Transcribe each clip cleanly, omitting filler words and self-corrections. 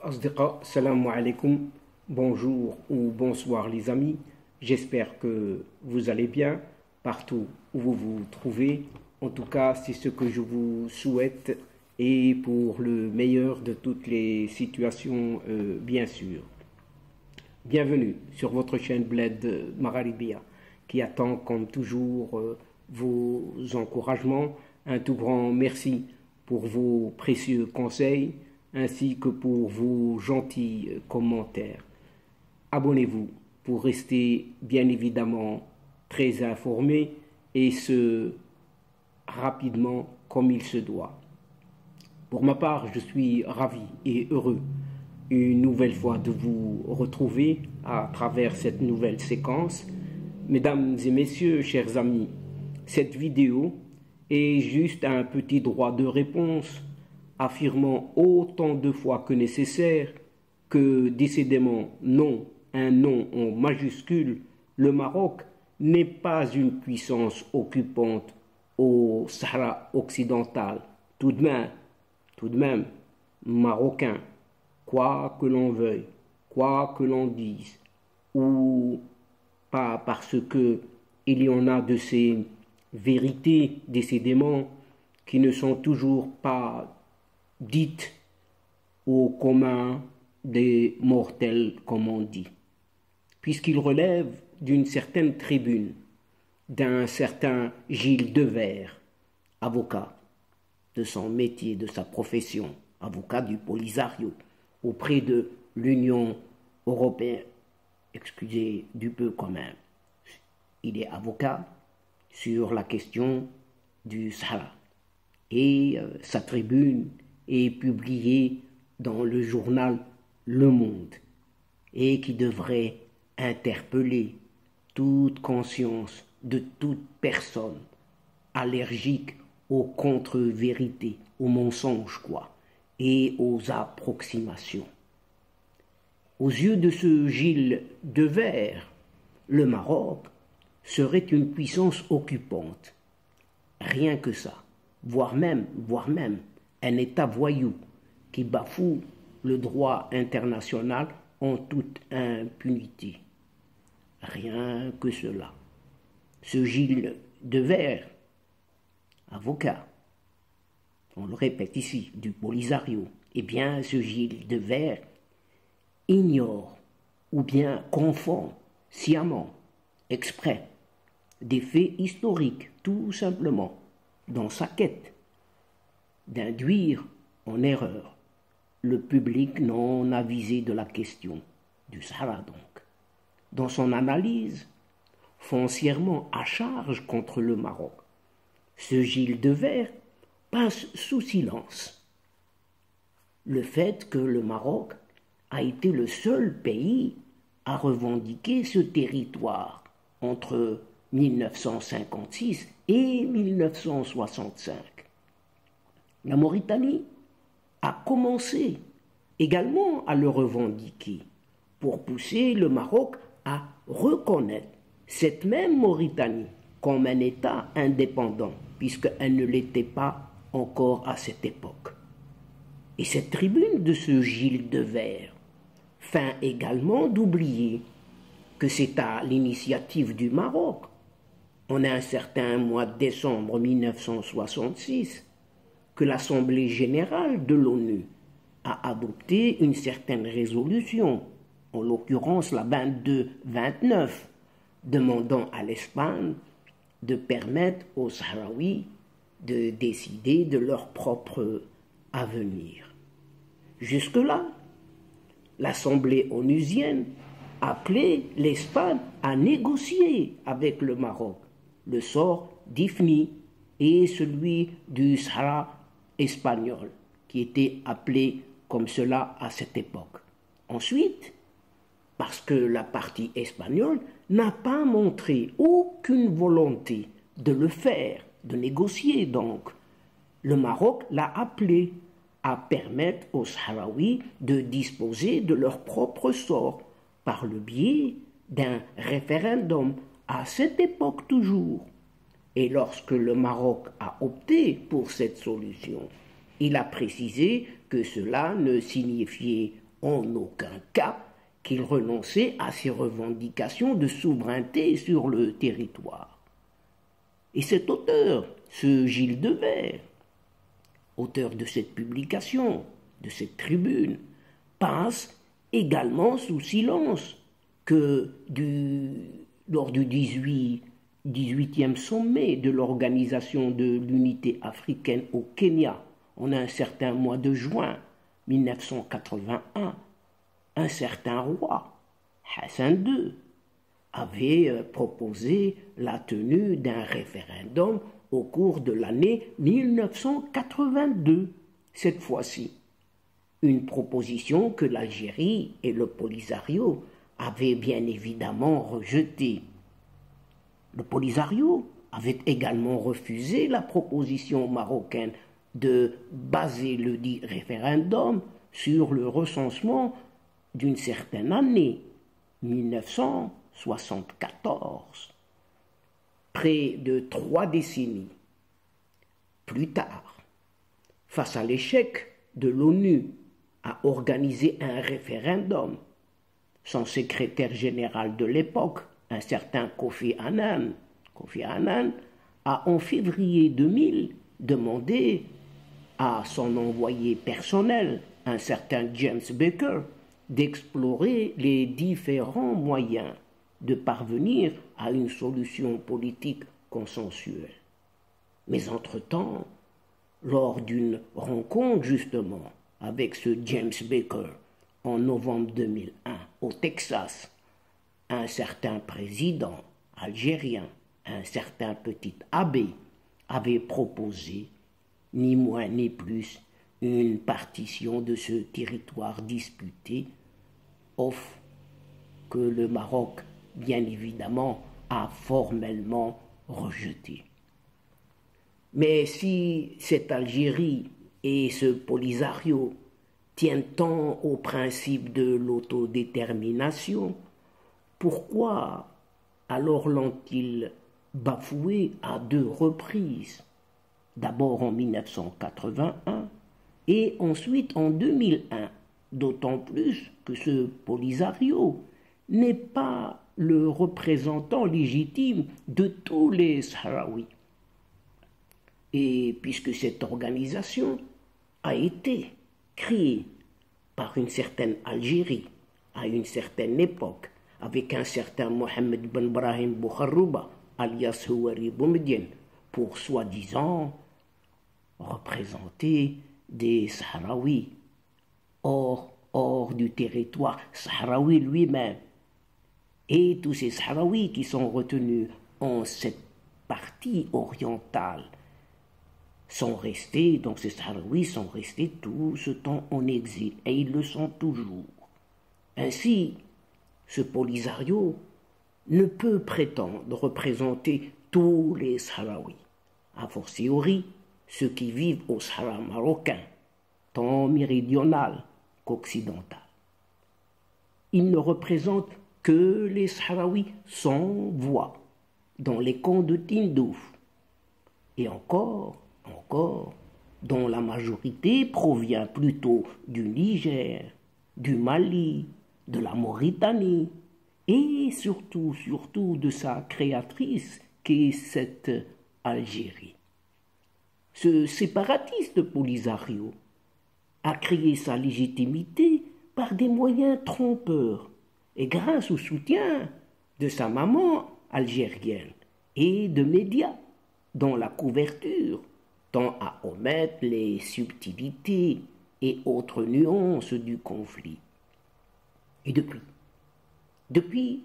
Asdiqa, salam alaikum, bonjour ou bonsoir les amis, j'espère que vous allez bien partout où vous vous trouvez. En tout cas, c'est ce que je vous souhaite et pour le meilleur de toutes les situations, bien sûr. Bienvenue sur votre chaîne Bled Mararibia qui attend comme toujours vos encouragements. Un tout grand merci pour vos précieux conseils ainsi que pour vos gentils commentaires. Abonnez-vous pour rester bien évidemment très informé et ce rapidement comme il se doit. Pour ma part, je suis ravi et heureux une nouvelle fois de vous retrouver à travers cette nouvelle séquence. Mesdames et messieurs, chers amis, cette vidéo est juste un petit droit de réponse affirmant autant de fois que nécessaire que décidément non, un non en majuscule, le Maroc n'est pas une puissance occupante au Sahara occidental. Tout de même, marocain, quoi que l'on veuille, quoi que l'on dise, ou pas parce que il y en a de ces vérités décidément qui ne sont toujours pas dites au commun des mortels, comme on dit, puisqu'il relève d'une certaine tribune, d'un certain Gilles Devers, avocat de son métier, de sa profession, avocat du Polisario, auprès de l'Union européenne. Excusez du peu quand même. Il est avocat sur la question du Sahara. Et sa tribune est publiée dans le journal Le Monde et qui devrait interpeller toute conscience de toute personne allergique aux contre-vérités, aux mensonges quoi, et aux approximations. Aux yeux de ce Gilles Devers, le Maroc serait une puissance occupante. Rien que ça, voire même un État voyou qui bafoue le droit international en toute impunité. Rien que cela. Ce Gilles Devers, avocat, on le répète ici, du Polisario, eh bien ce Gilles Devers ignore ou bien confond sciemment, exprès, des faits historiques, tout simplement, dans sa quête d'induire en erreur le public non avisé de la question du Sahara donc. Dans son analyse, foncièrement à charge contre le Maroc, ce Gilles Devers passe sous silence le fait que le Maroc a été le seul pays à revendiquer ce territoire entre 1956 et 1965. La Mauritanie a commencé également à le revendiquer pour pousser le Maroc à reconnaître cette même Mauritanie comme un État indépendant, puisqu'elle ne l'était pas encore à cette époque. Et cette tribune de ce Gilles Devers feint également d'oublier que c'est à l'initiative du Maroc, en un certain mois de décembre 1966, que l'Assemblée générale de l'ONU a adopté une certaine résolution, en l'occurrence la 2229, demandant à l'Espagne de permettre aux Sahraouis de décider de leur propre avenir. Jusque-là, l'Assemblée onusienne appelait l'Espagne à négocier avec le Maroc le sort d'Ifni et celui du Sahara espagnol, qui était appelé comme cela à cette époque. Ensuite, parce que la partie espagnole n'a pas montré aucune volonté de le faire, de négocier donc, le Maroc l'a appelé à permettre aux Sahraouis de disposer de leur propre sort par le biais d'un référendum à cette époque toujours. Et lorsque le Maroc a opté pour cette solution, il a précisé que cela ne signifiait en aucun cas qu'il renonçait à ses revendications de souveraineté sur le territoire. Et cet auteur, ce Gilles Devers, auteur de cette publication, de cette tribune, passe également sous silence que lors du 18e sommet de l'Organisation de l'Unité africaine au Kenya, en un certain mois de juin 1981, un certain roi, Hassan II, avait proposé la tenue d'un référendum au cours de l'année 1982, cette fois-ci. Une proposition que l'Algérie et le Polisario avaient bien évidemment rejetée. Le Polisario avait également refusé la proposition marocaine de baser le dit référendum sur le recensement d'une certaine année, 1974. Près de 3 décennies plus tard, face à l'échec de l'ONU à organiser un référendum, son secrétaire général de l'époque, un certain Kofi Annan, a en février 2000 demandé à son envoyé personnel, un certain James Baker, d'explorer les différents moyens de parvenir à une solution politique consensuelle. Mais entre-temps, lors d'une rencontre justement avec ce James Baker en novembre 2001 au Texas, un certain président algérien, un certain Petit Abbé, avait proposé, ni moins ni plus, une partition de ce territoire disputé, offre que le Maroc, bien évidemment, a formellement rejeté. Mais si cette Algérie et ce Polisario tiennent tant au principe de l'autodétermination, pourquoi alors l'ont-ils bafoué à 2 reprises? D'abord en 1981 et ensuite en 2001, d'autant plus que ce Polisario n'est pas le représentant légitime de tous les Sahraouis. Et puisque cette organisation a été créée par une certaine Algérie à une certaine époque, avec un certain Mohamed Ben Brahim Bouharouba, alias Houari Boumediene, pour soi-disant représenter des Sahraouis hors du territoire sahraoui lui-même. Et tous ces Sahraouis qui sont retenus en cette partie orientale sont restés, donc ces Sahraouis sont restés tout ce temps en exil, et ils le sont toujours. Ainsi, ce Polisario ne peut prétendre représenter tous les Sahraouis, a fortiori ceux qui vivent au Sahara marocain, tant méridional qu'occidental. Il ne représente que les Sahraouis sans voix dans les camps de Tindouf, et encore, dont la majorité provient plutôt du Niger, du Mali, de la Mauritanie, et surtout de sa créatrice qu'est cette Algérie. Ce séparatiste Polisario a créé sa légitimité par des moyens trompeurs et grâce au soutien de sa maman algérienne et de médias dont la couverture tend à omettre les subtilités et autres nuances du conflit. Et depuis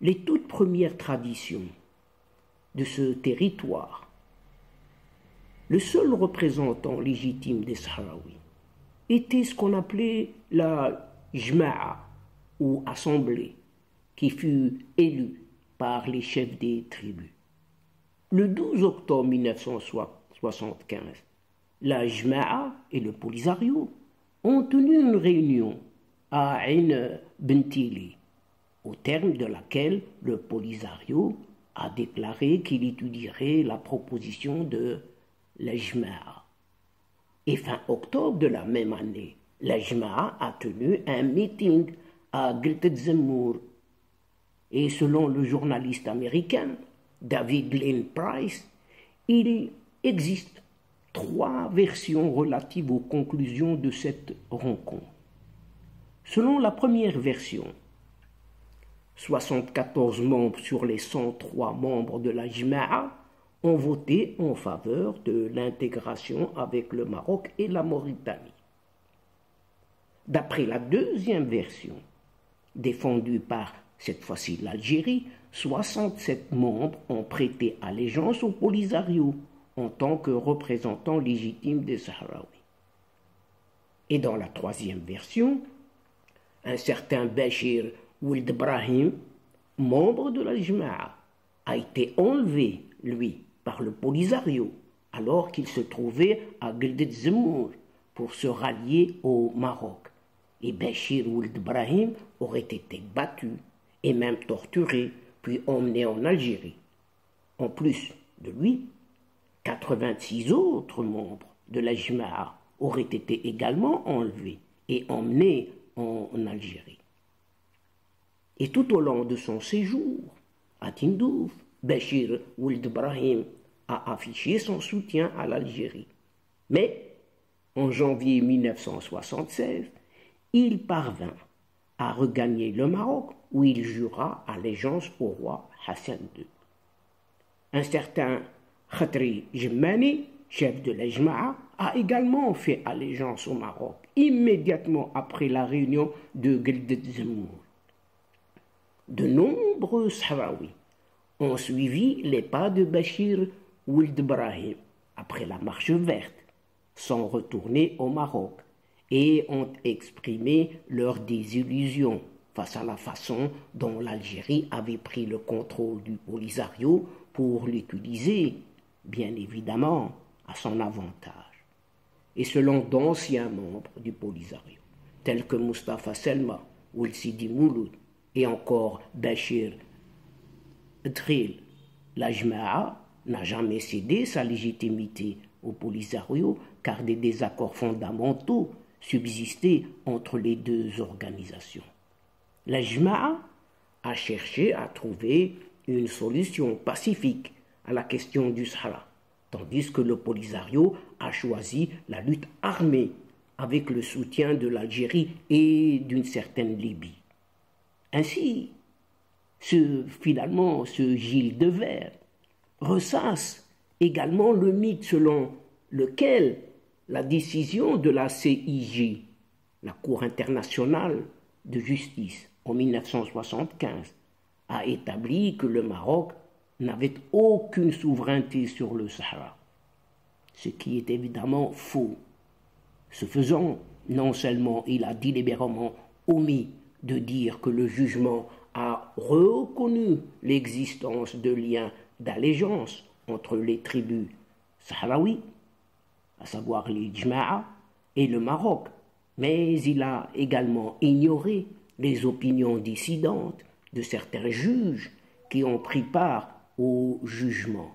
les toutes premières traditions de ce territoire, le seul représentant légitime des Sahraouis était ce qu'on appelait la Jma'a, ou assemblée, qui fut élue par les chefs des tribus. Le 12 octobre 1975, la Jma'a et le Polisario ont tenu une réunion à Ain Bentili, au terme de laquelle le Polisario a déclaré qu'il étudierait la proposition de la Jma'a. Et fin octobre de la même année, la Jma'a a tenu un meeting à Giltet Zemmour. Et selon le journaliste américain David Lynn Price, il existe 3 versions relatives aux conclusions de cette rencontre. Selon la première version, 74 membres sur les 103 membres de la Jma'a ont voté en faveur de l'intégration avec le Maroc et la Mauritanie. D'après la deuxième version, défendue par cette fois-ci l'Algérie, 67 membres ont prêté allégeance au Polisario en tant que représentants légitimes des Sahraouis. Et dans la troisième version, un certain Bachir Ould Brahim, membre de la Jma'a, a été enlevé, lui, par le Polisario, alors qu'il se trouvait à Gildet Zemmour pour se rallier au Maroc. Et Bachir Ould Brahim aurait été battu et même torturé, puis emmené en Algérie. En plus de lui, 86 autres membres de la Jma'a auraient été également enlevés et emmenés en Algérie. Et tout au long de son séjour à Tindouf, Bachir Ould Brahim a affiché son soutien à l'Algérie. Mais, en janvier 1976, il parvint à regagner le Maroc où il jura allégeance au roi Hassan II. Un certain Khatri Jemmani, chef de la Jma'a, a également fait allégeance au Maroc immédiatement après la réunion de Gildet Zemmour. De nombreux Sahraouis ont suivi les pas de Bachir Ould Brahim après la marche verte, sans retourner au Maroc, et ont exprimé leur désillusion face à la façon dont l'Algérie avait pris le contrôle du Polisario pour l'utiliser, bien évidemment, à son avantage. Et selon d'anciens membres du Polisario, tels que Mustafa Selma, Ould Sidi Mouloud et encore Bachir Dril, la Jma'a n'a jamais cédé sa légitimité au Polisario car des désaccords fondamentaux subsistaient entre les deux organisations. La Jma'a a cherché à trouver une solution pacifique à la question du Sahara, tandis que le Polisario a choisi la lutte armée avec le soutien de l'Algérie et d'une certaine Libye. Ainsi, finalement, ce Gilles Devers ressasse également le mythe selon lequel la décision de la CIJ, la Cour internationale de justice, en 1975, a établi que le Maroc n'avait aucune souveraineté sur le Sahara, ce qui est évidemment faux. Ce faisant, non seulement il a délibérément omis de dire que le jugement a reconnu l'existence de liens d'allégeance entre les tribus sahraouis, à savoir les Jma'a et le Maroc, mais il a également ignoré les opinions dissidentes de certains juges qui ont pris part au jugement.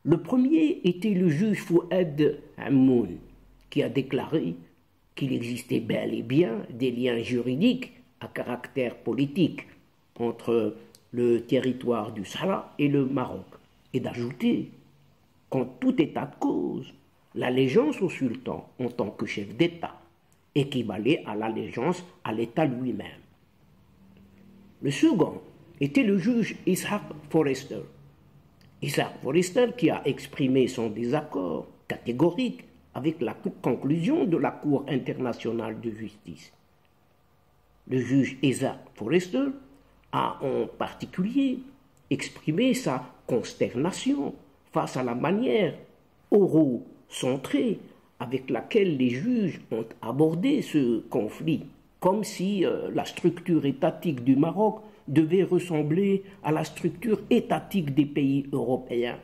Le premier était le juge Fouad Ammoun, qui a déclaré qu'il existait bel et bien des liens juridiques à caractère politique entre le territoire du Sahara et le Maroc, et d'ajouter qu'en tout état de cause, l'allégeance au sultan en tant que chef d'État équivalait à l'allégeance à l'État lui-même. Le second était le juge Isaac Forrester. Isaac Forrester qui a exprimé son désaccord catégorique avec la conclusion de la Cour internationale de justice. Le juge Isaac Forrester a en particulier exprimé sa consternation face à la manière euro-centrée avec laquelle les juges ont abordé ce conflit, comme si la structure étatique du Maroc devait ressembler à la structure étatique des pays européens.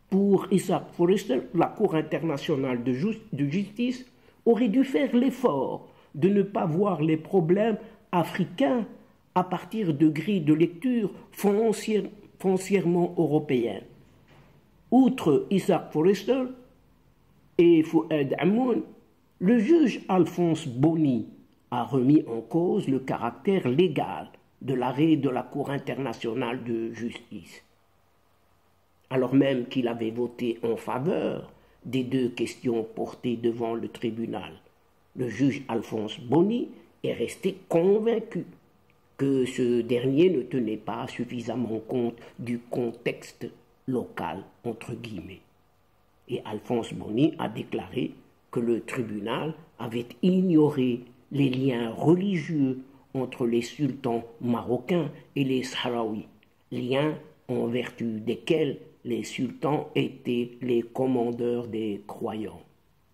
Pour Isaac Forrester, la Cour internationale de justice aurait dû faire l'effort de ne pas voir les problèmes africains à partir de grilles de lecture foncièrement européennes. Outre Isaac Forrester et Fouad Ammoun, Le juge Alphonse Boni a remis en cause le caractère légal de l'arrêt de la Cour internationale de justice. Alors même qu'il avait voté en faveur des deux questions portées devant le tribunal, le juge Alphonse Boni est resté convaincu que ce dernier ne tenait pas suffisamment compte du contexte local, entre guillemets. Et Alphonse Boni a déclaré que le tribunal avait ignoré les liens religieux entre les sultans marocains et les Sahraouis, liens en vertu desquels les sultans étaient les commandeurs des croyants.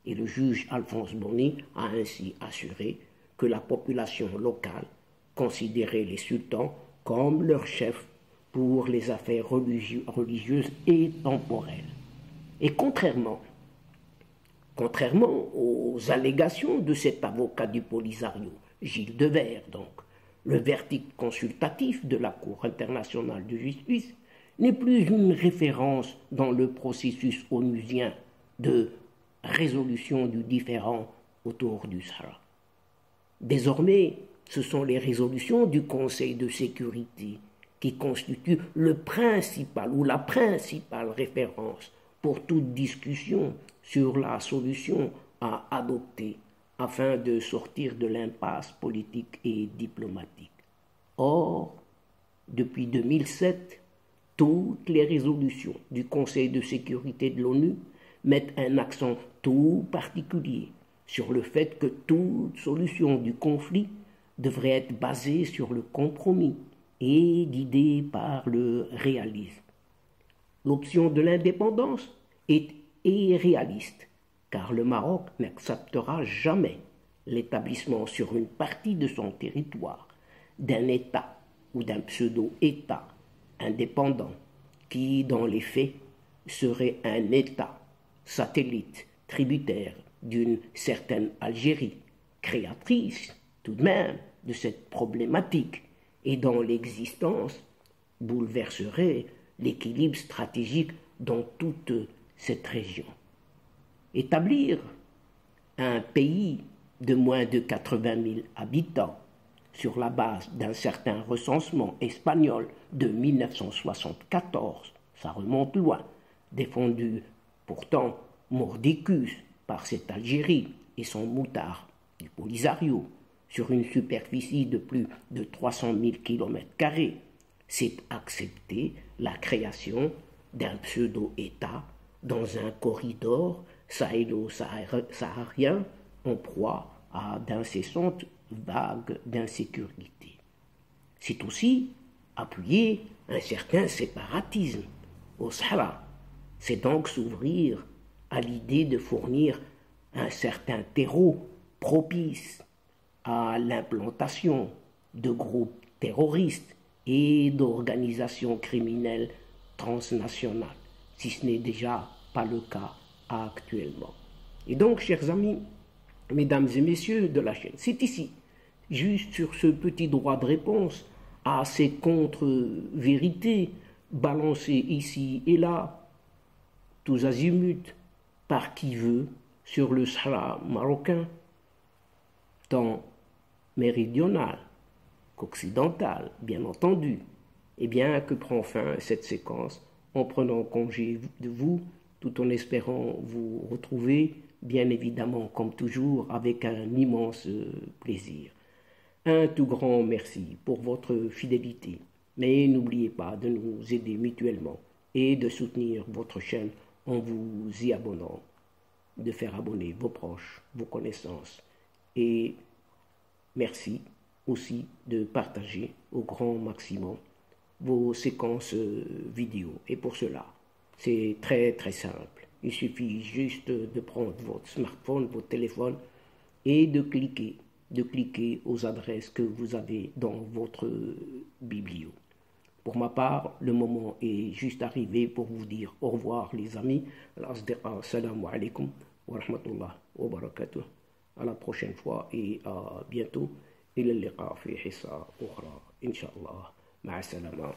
Et le juge Alphonse Boni a ainsi assuré que la population locale considérait les sultans comme leurs chefs pour les affaires religieuses et temporelles. Et contrairement aux allégations de cet avocat du Polisario, Gilles Devers donc, le verdict consultatif de la Cour internationale de justice n'est plus une référence dans le processus onusien de résolution du différend autour du Sahara. Désormais, ce sont les résolutions du Conseil de sécurité qui constituent le principal ou la principale référence pour toute discussion sur la solution à adopter afin de sortir de l'impasse politique et diplomatique. Or, depuis 2007, toutes les résolutions du Conseil de sécurité de l'ONU mettent un accent tout particulier sur le fait que toute solution du conflit devrait être basée sur le compromis et guidée par le réalisme. L'option de l'indépendance est irréaliste, car le Maroc n'acceptera jamais l'établissement sur une partie de son territoire d'un État ou d'un pseudo-État indépendant qui, dans les faits, serait un État satellite tributaire d'une certaine Algérie, créatrice tout de même de cette problématique et dont l'existence bouleverserait l'équilibre stratégique dans toute cette région. Établir un pays de moins de 80 000 habitants sur la base d'un certain recensement espagnol de 1974, ça remonte loin, défendu pourtant mordicus par cette Algérie et son moutard du Polisario, sur une superficie de plus de 300 000 km², c'est accepter la création d'un pseudo-État dans un corridor sahélo-saharien en proie à d'incessantes vagues d'insécurité. C'est aussi appuyer un certain séparatisme au Sahara. C'est donc s'ouvrir à l'idée de fournir un certain terreau propice à l'implantation de groupes terroristes et d'organisations criminelles transnationales, si ce n'est déjà pas le cas actuellement. Et donc, chers amis, mesdames et messieurs de la chaîne, c'est ici, juste sur ce petit droit de réponse à ces contre-vérités balancées ici et là, tous azimuts, par qui veut, sur le Sahara marocain, tant méridional qu'occidental, bien entendu, et bien que prend fin cette séquence en prenant congé de vous, tout en espérant vous retrouver, bien évidemment, comme toujours, avec un immense plaisir. Un tout grand merci pour votre fidélité, mais n'oubliez pas de nous aider mutuellement et de soutenir votre chaîne en vous y abonnant, de faire abonner vos proches, vos connaissances, et merci aussi de partager au grand maximum vos séquences vidéo. Et pour cela, c'est très très simple. Il suffit juste de prendre votre smartphone, votre téléphone et de cliquer aux adresses que vous avez dans votre biblio. Pour ma part, le moment est juste arrivé pour vous dire au revoir les amis. Assalamu alaikum wa rahmatullah wa barakatuh. À la prochaine fois et à bientôt. إلى اللقاء في حصة أخرى إن شاء الله. مع السلامة.